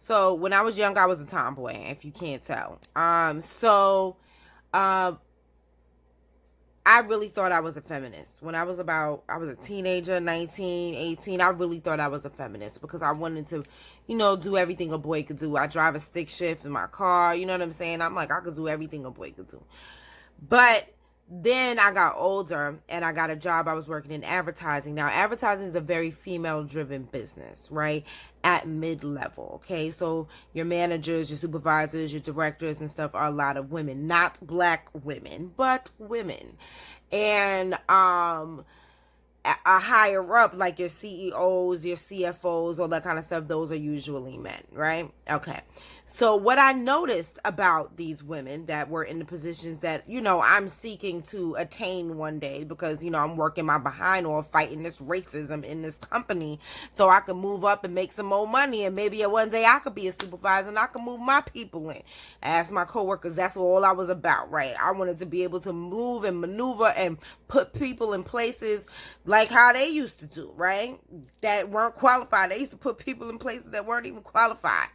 So when I was young, I was a tomboy, if you can't tell. Um, I really thought I was a feminist. When I was a teenager, 19, 18. I really thought I was a feminist because I wanted to, do everything a boy could do. I drive a stick shift in my car, you know what I'm saying? I'm like, I could do everything a boy could do. But then I got older and I got a job. I was working in advertising. Now, advertising is a very female driven business, right? At mid level. Okay. So your managers, your supervisors, your directors and stuff are a lot of women, not black women, but women. And, higher up, like your CEOs, your CFOs, all that kind of stuff, those are usually men, right? Okay. So what I noticed about these women that were in the positions that, I'm seeking to attain one day because, I'm working my behind off fighting this racism in this company so I can move up and make some more money and maybe one day I could be a supervisor and I can move my people in. I asked my coworkers, that's all I was about, right? I wanted to be able to move and maneuver and put people in places like how they used to do, right? That weren't qualified. They used to put people in places that weren't even qualified.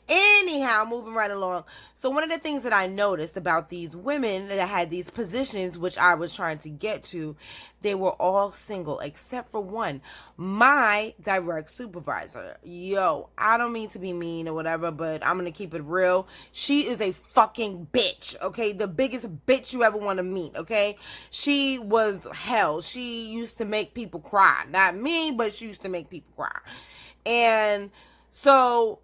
Anyhow, moving right along. So one of the things that I noticed about these women that had these positions, which I was trying to get to, they were all single except for one, my direct supervisor. Yo, I don't mean to be mean or whatever, but I'm gonna keep it real. She is a fucking bitch, okay? The biggest bitch you ever want to meet, okay? She was hell. She used to make people cry. Not me, but she used to make people cry. And so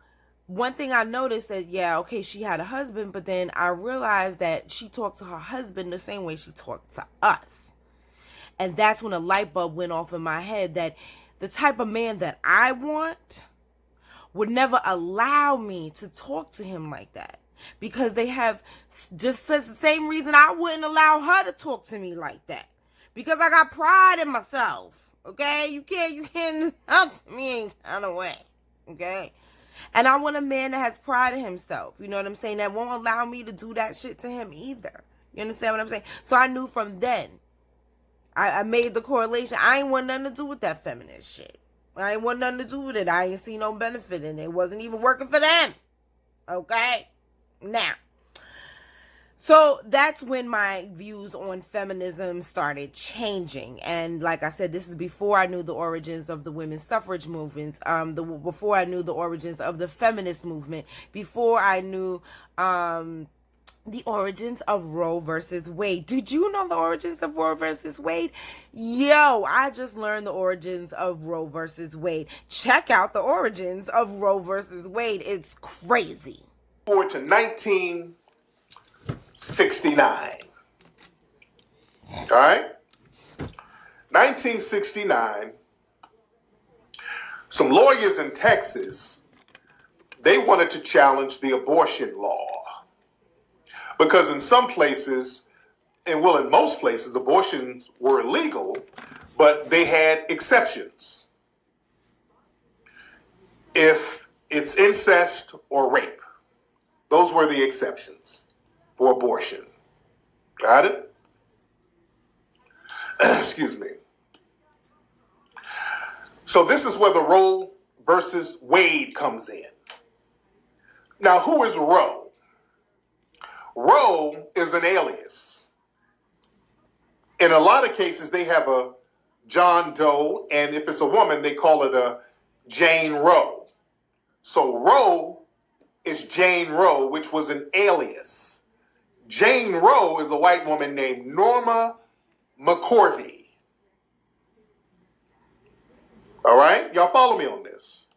one thing I noticed that, yeah, okay, she had a husband, but then I realized that she talked to her husband the same way she talked to us. And that's when a light bulb went off in my head that the type of man that I want would never allow me to talk to him like that. Because they have just the same reason I wouldn't allow her to talk to me like that. Because I got pride in myself. Okay? You can't help me any kind of way. Okay? And I want a man that has pride in himself. You know what I'm saying? That won't allow me to do that shit to him either. You understand what I'm saying? So I knew from then. I made the correlation. I ain't want nothing to do with that feminist shit. I ain't want nothing to do with it. I ain't see no benefit in it. It wasn't even working for them. Okay? Now. So that's when my views on feminism started changing. And like I said, this is before I knew the origins of the women's suffrage movement, before I knew the origins of the feminist movement, before I knew the origins of Roe versus Wade. Did you know the origins of Roe versus Wade? Yo, I just learned the origins of Roe versus Wade. Check out the origins of Roe versus Wade. It's crazy. Forward to 1969. All right? 1969, some lawyers in Texas, they wanted to challenge the abortion law. Because in some places, and well, in most places, abortions were illegal, but they had exceptions. If it's incest or rape, those were the exceptions for abortion. Got it? Excuse me. So this is where the Roe versus Wade comes in. Now, who is Roe? Roe is an alias. In a lot of cases, they have a John Doe, and if it's a woman, they call it a Jane Roe. So Roe is Jane Roe, which was an alias. Jane Roe is a white woman named Norma McCorvey. All right? Y'all follow me on this.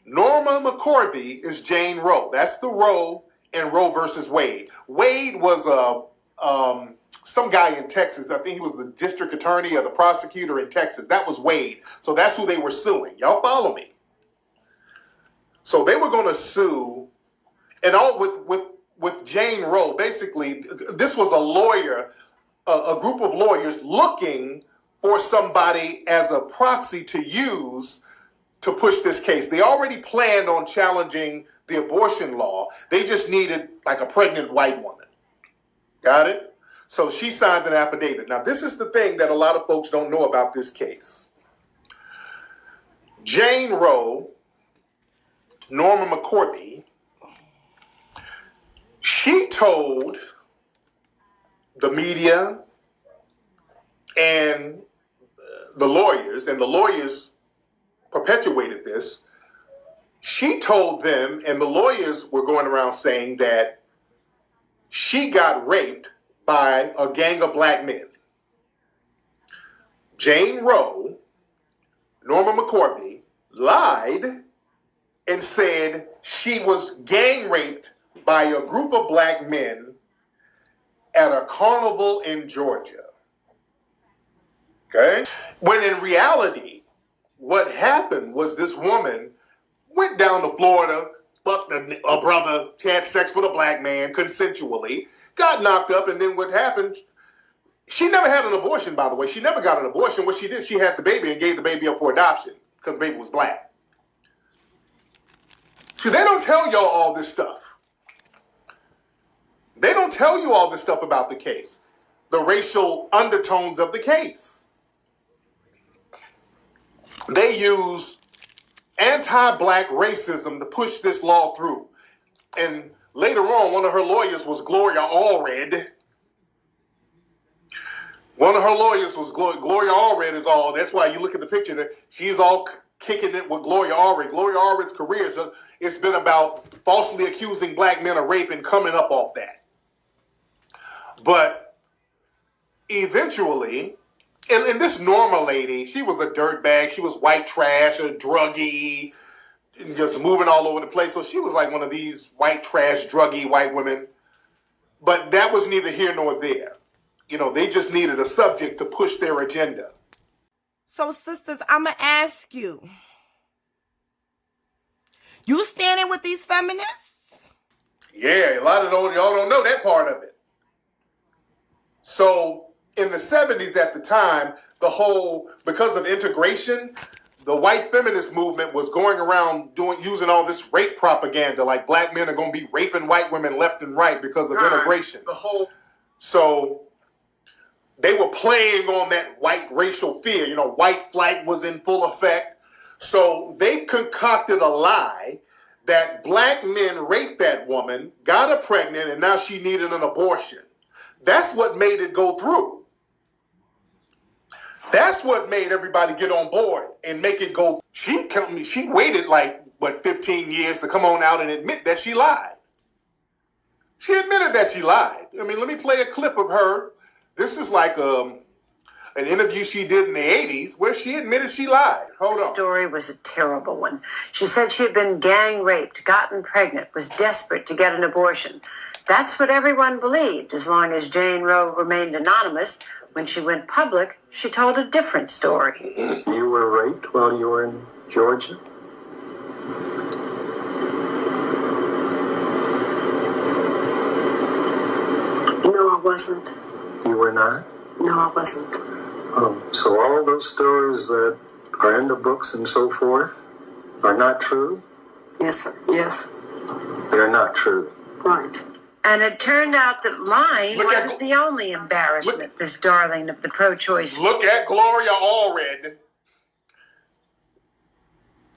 Norma McCorvey is Jane Roe. That's the Roe in Roe versus Wade. Wade was some guy in Texas. I think he was the district attorney or the prosecutor in Texas. That was Wade. So that's who they were suing. Y'all follow me? So they were going to sue, and all with Jane Roe. Basically, this was a lawyer, a group of lawyers looking for somebody as a proxy to use to push this case. They already planned on challenging the abortion law. They just needed like a pregnant white woman. Got it? So she signed an affidavit. Now, this is the thing that a lot of folks don't know about this case. Jane Roe Norma McCorvey, she told the media and the lawyers perpetuated this. She told them, and the lawyers were going around saying that she got raped by a gang of black men. Jane Roe, Norma McCorvey, lied and said she was gang raped by a group of black men at a carnival in Georgia. Okay? When in reality, what happened was this woman went down to Florida, fucked a brother, had sex with a black man consensually, got knocked up, and then what happened, she never had an abortion, by the way. She never got an abortion. What she did, she had the baby and gave the baby up for adoption because the baby was black. See, they don't tell y'all all this stuff. They don't tell you all this stuff about the case, the racial undertones of the case. They use anti-black racism to push this law through. And later on, one of her lawyers was Gloria Allred. One of her lawyers was Gloria Allred is all. That's why you look at the picture there. She's all kicking it with Gloria Allred. Gloria Allred's career it's been about falsely accusing black men of rape and coming up off that. But eventually, and this Norma lady, she was a dirtbag. She was white trash, a druggie, just moving all over the place. So she was like one of these white trash, druggie white women. But that was neither here nor there. You know, they just needed a subject to push their agenda. So, sisters, I'm going to ask you. You standing with these feminists? Yeah, a lot of y'all don't know that part of it. So, in the 70s at the time, because of integration, the white feminist movement was going around using all this rape propaganda, like black men are going to be raping white women left and right because of integration. So they were playing on that white racial fear. You know, white flight was in full effect. So they concocted a lie that black men raped that woman, got her pregnant, and now she needed an abortion. That's what made it go through. That's what made everybody get on board and make it go. She waited 15 years to come on out and admit that she lied. She admitted that she lied. I mean, let me play a clip of her. This is like an interview she did in the 80s where she admitted she lied. Hold on. The story was a terrible one. She said she had been gang raped, gotten pregnant, was desperate to get an abortion. That's what everyone believed, as long as Jane Roe remained anonymous. When she went public, she told a different story. You were raped while you were in Georgia? No, I wasn't. You were not? No, I wasn't. So all those stories that are in the books and so forth are not true? Yes, sir. Yes. They're not true. Right. And it turned out that lying wasn't the only embarrassment, this darling of the pro-choice. Look at Gloria Allred.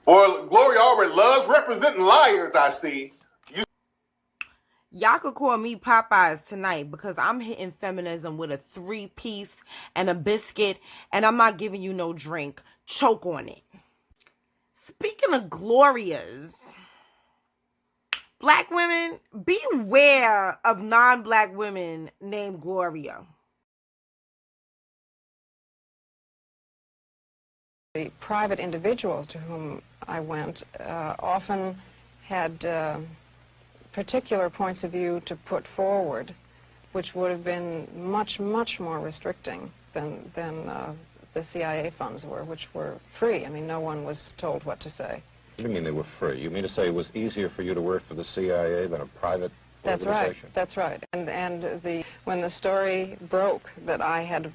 Boy, Gloria Allred loves representing liars, I see. Y'all could call me Popeyes tonight because I'm hitting feminism with a 3-piece and a biscuit, and I'm not giving you no drink. Choke on it. Speaking of Glorias, black women, beware of non-black women named Gloria. The private individuals to whom I went often had particular points of view to put forward, which would have been much, much more restricting than the CIA funds were, which were free. I mean, no one was told what to say. What do you mean they were free? You mean to say it was easier for you to work for the CIA than a private organization? That's right. And when the story broke that I had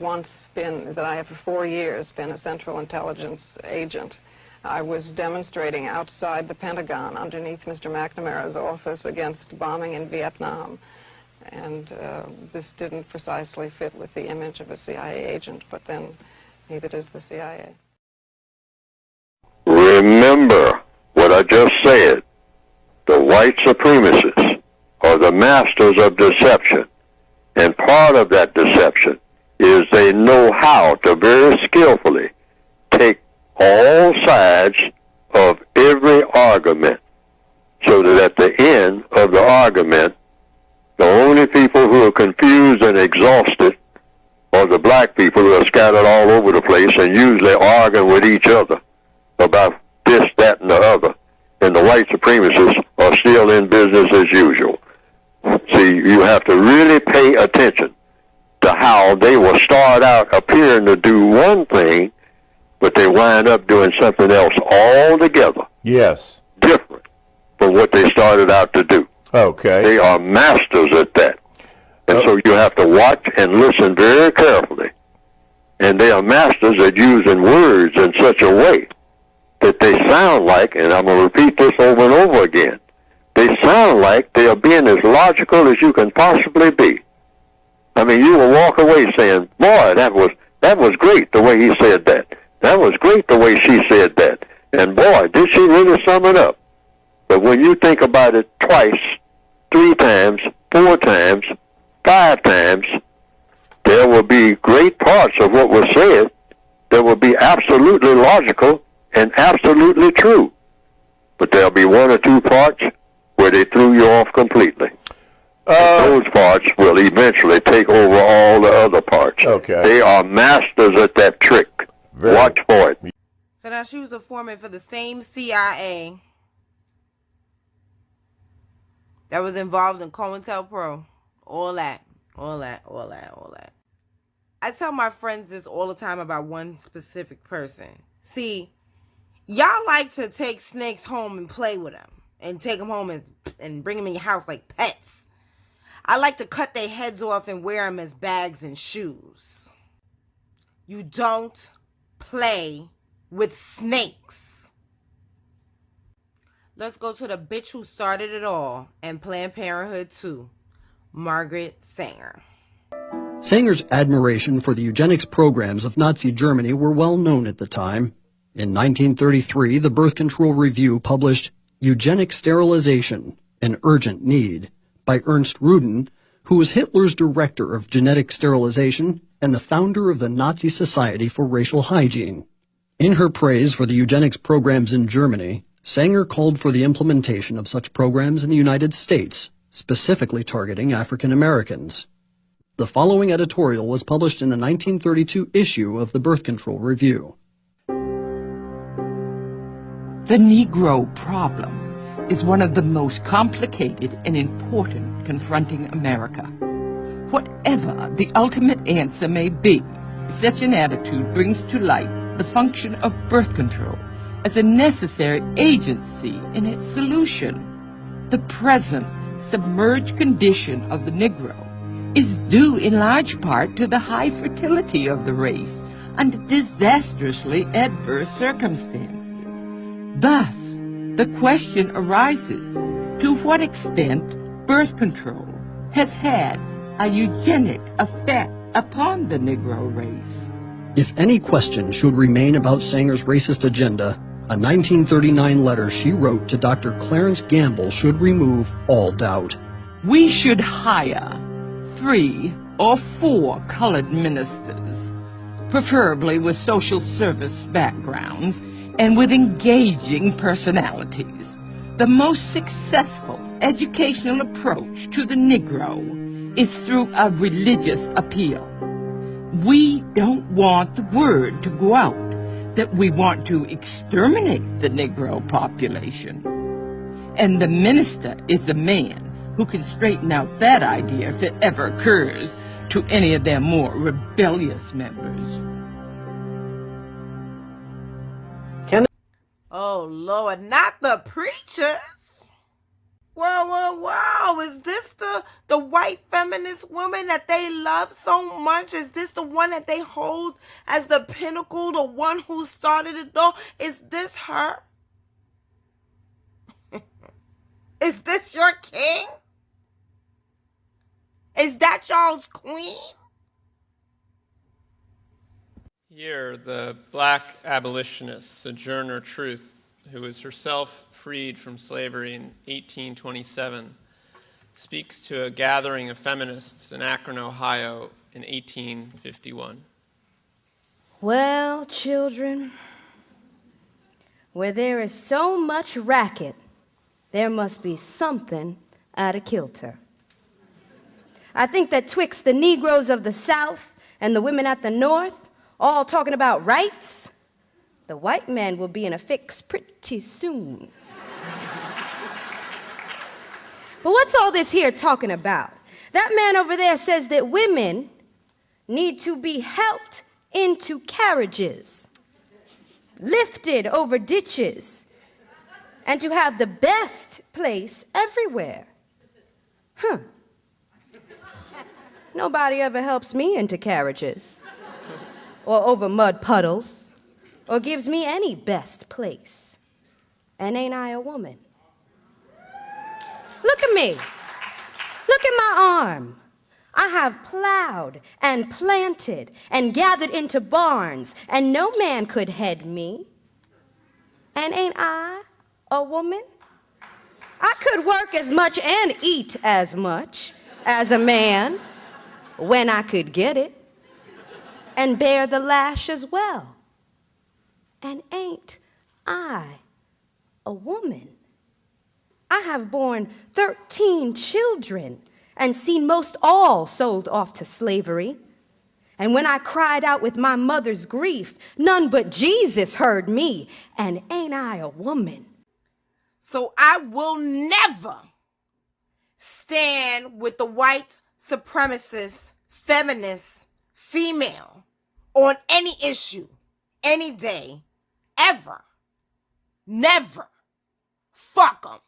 that I have for 4 years been a Central Intelligence agent, I was demonstrating outside the Pentagon underneath Mr. McNamara's office against bombing in Vietnam. And this didn't precisely fit with the image of a CIA agent, but then neither does the CIA. Remember what I just said, the white supremacists are the masters of deception. And part of that deception is they know how to very skillfully take all sides of every argument, so that at the end of the argument, the only people who are confused and exhausted are the black people who are scattered all over the place and usually arguing with each other about this, that, and the other. And the white supremacists are still in business as usual. See, you have to really pay attention to how they will start out appearing to do one thing, but they wind up doing something else altogether. Yes. Different from what they started out to do. Okay. They are masters at that. And so you have to watch and listen very carefully. And they are masters at using words in such a way that they sound like, and I'm going to repeat this over and over again, they sound like they are being as logical as you can possibly be. I mean, you will walk away saying, boy, that was great the way he said that. That was great the way she said that. And boy, did she really sum it up. But when you think about it twice, 3 times, 4 times, 5 times, there will be great parts of what was said that will be absolutely logical and absolutely true. But there'll be 1 or 2 parts where they threw you off completely. Those parts will eventually take over all the other parts. Okay. They are masters at that trick. Watch for it. So now she was a foreman for the same CIA that was involved in COINTELPRO. All that. I tell my friends this all the time about one specific person. See, y'all like to take snakes home and play with them and take them home and bring them in your house like pets. I like to cut their heads off and wear them as bags and shoes. You don't play with snakes. Let's go to the bitch who started it all and Planned Parenthood too, Margaret Sanger. Sanger's admiration for the eugenics programs of Nazi Germany were well known at the time. In 1933, the Birth Control Review published Eugenic Sterilization, an Urgent Need, by Ernst Rudin, who was Hitler's director of genetic sterilization and the founder of the Nazi Society for Racial Hygiene. In her praise for the eugenics programs in Germany, Sanger called for the implementation of such programs in the United States, specifically targeting African Americans. The following editorial was published in the 1932 issue of the Birth Control Review. The Negro problem is one of the most complicated and important confronting America. Whatever the ultimate answer may be, such an attitude brings to light the function of birth control as a necessary agency in its solution. The present submerged condition of the Negro is due in large part to the high fertility of the race under disastrously adverse circumstances. Thus, the question arises, to what extent birth control has had a eugenic effect upon the Negro race? If any question should remain about Sanger's racist agenda, a 1939 letter she wrote to Dr. Clarence Gamble should remove all doubt. We should hire 3 or 4 colored ministers, preferably with social service backgrounds and with engaging personalities. The most successful educational approach to the Negro is through a religious appeal. We don't want the word to go out that we want to exterminate the Negro population. And the minister is a man who can straighten out that idea if it ever occurs to any of their more rebellious members. Oh, Lord, not the preachers. Whoa. Is this the white feminist woman that they love so much? Is this the one that they hold as the pinnacle, the one who started it all? Is this her? Is this your king? Is that y'all's queen? Here, the black abolitionist, Sojourner Truth, who was herself freed from slavery in 1827, speaks to a gathering of feminists in Akron, Ohio in 1851. Well, children, where there is so much racket, there must be something out of kilter. I think that twixt the Negroes of the South and the women at the North, all talking about rights, the white man will be in a fix pretty soon. But what's all this here talking about? That man over there says that women need to be helped into carriages, lifted over ditches, and to have the best place everywhere. Huh. Nobody ever helps me into carriages, or over mud puddles, or gives me any best place. And ain't I a woman? Look at me. Look at my arm. I have plowed and planted and gathered into barns, and no man could head me. And ain't I a woman? I could work as much and eat as much as a man when I could get it, and bear the lash as well. And ain't I a woman? I have borne 13 children and seen most all sold off to slavery. And when I cried out with my mother's grief, none but Jesus heard me. And ain't I a woman? So I will never stand with the white supremacist, feminist, female on any issue, any day, ever. Never. Fuck 'em.